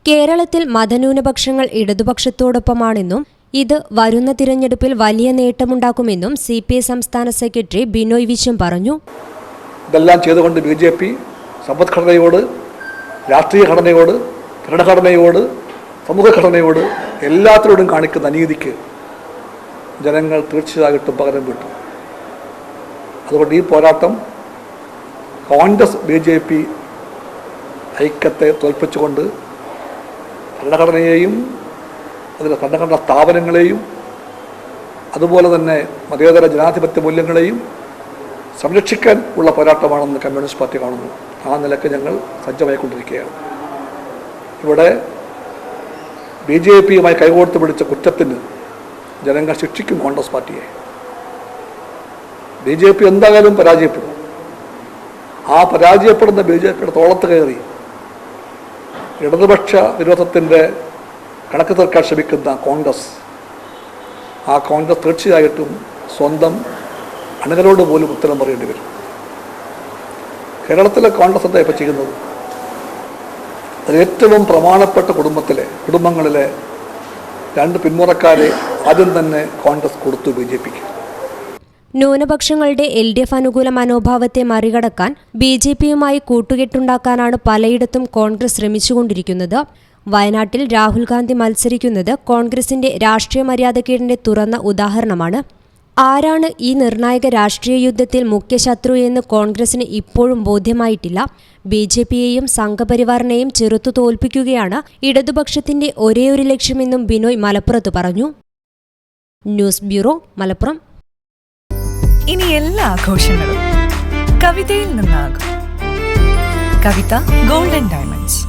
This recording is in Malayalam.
കേരളത്തിൽ മതന്യൂനപക്ഷങ്ങൾ ഇടതുപക്ഷത്തോടൊപ്പമാണെന്നും ഇത് വരുന്ന തിരഞ്ഞെടുപ്പിൽ വലിയ നേട്ടമുണ്ടാക്കുമെന്നും CPI സംസ്ഥാന സെക്രട്ടറി ബിനോയ് വിശ്വം പറഞ്ഞു. ഇതെല്ലാം ചെയ്തുകൊണ്ട് BJP സമ്പദ്ഘടനയോട്, രാഷ്ട്രീയ ഘടനയോട്, ഭരണഘടനയോട്, സമൂഹഘടനയോട് എല്ലാത്തിനോടും കാണിക്കുന്ന അനീതിക്ക് ജനങ്ങൾ തീർച്ചയായിട്ടും പകരം വീട്ടും. അതുകൊണ്ട് ഈ പോരാട്ടം കോൺഗ്രസ് BJP ഐക്യത്തെ തോൽപ്പിച്ചുകൊണ്ട് ഭരണഘടനയെയും അതിലെ ഭരണഘടനാ സ്ഥാപനങ്ങളെയും അതുപോലെ തന്നെ മതേതര ജനാധിപത്യ മൂല്യങ്ങളെയും സംരക്ഷിക്കാൻ ഉള്ള പോരാട്ടമാണെന്ന് കമ്മ്യൂണിസ്റ്റ് പാർട്ടി കാണുന്നു. ആ നിലയ്ക്ക് ഞങ്ങൾ സജ്ജമായിക്കൊണ്ടിരിക്കുകയാണ്. ഇവിടെ BJPയുമായി കൈകോർത്ത് പിടിച്ച കുറ്റത്തിന് ജനങ്ങൾ ശിക്ഷിക്കും കോൺഗ്രസ് പാർട്ടിയെ. BJP എന്തായാലും പരാജയപ്പെടും. ആ പരാജയപ്പെടുന്ന BJPയുടെ തോളത്ത് കയറി ഇടതുപക്ഷ വിരോധത്തിൻ്റെ കണക്ക് തീർക്കാൻ ശ്രമിക്കുന്ന കോൺഗ്രസ് തീർച്ചയായിട്ടും സ്വന്തം അണികളോട് പോലും ഉത്തരം പറയേണ്ടി വരും. കേരളത്തിലെ കോൺഗ്രസ് എന്താ ഇപ്പോൾ ചെയ്യുന്നത്? ഏറ്റവും പ്രമാണപ്പെട്ട കുടുംബങ്ങളിലെ 2 പിന്മുറക്കാരെ ആദ്യം തന്നെ കോൺഗ്രസ് കൊടുത്തു BJPക്ക്. ന്യൂനപക്ഷങ്ങളുടെ LDF അനുകൂല മനോഭാവത്തെ മറികടക്കാൻ BJPയുമായി കൂട്ടുകെട്ടുണ്ടാക്കാനാണ് പലയിടത്തും കോൺഗ്രസ് ശ്രമിച്ചുകൊണ്ടിരിക്കുന്നത്. വയനാട്ടിൽ രാഹുൽ ഗാന്ധി മത്സരിക്കുന്നത് കോൺഗ്രസിന്റെ രാഷ്ട്രീയ മര്യാദക്കേടിന്റെ തുറന്ന ഉദാഹരണമാണ്. ആരാണ് ഈ നിർണായക രാഷ്ട്രീയ യുദ്ധത്തിൽ മുഖ്യശത്രു എന്ന് കോൺഗ്രസിന് ഇപ്പോഴും ബോധ്യമായിട്ടില്ല. BJPയെയും സംഘപരിവാറിനെയും ചെറുത്തു തോൽപ്പിക്കുകയാണ് ഇടതുപക്ഷത്തിന്റെ ഒരേയൊരു ലക്ഷ്യമെന്നും ബിനോയ് മലപ്പുറത്ത് പറഞ്ഞു. News bureau, Malappuram. ഇനി എല്ലാ ആഘോഷങ്ങളും കവിതയിൽ നിന്നാകും. കവിത ഗോൾഡൻ ഡയമണ്ട്സ്.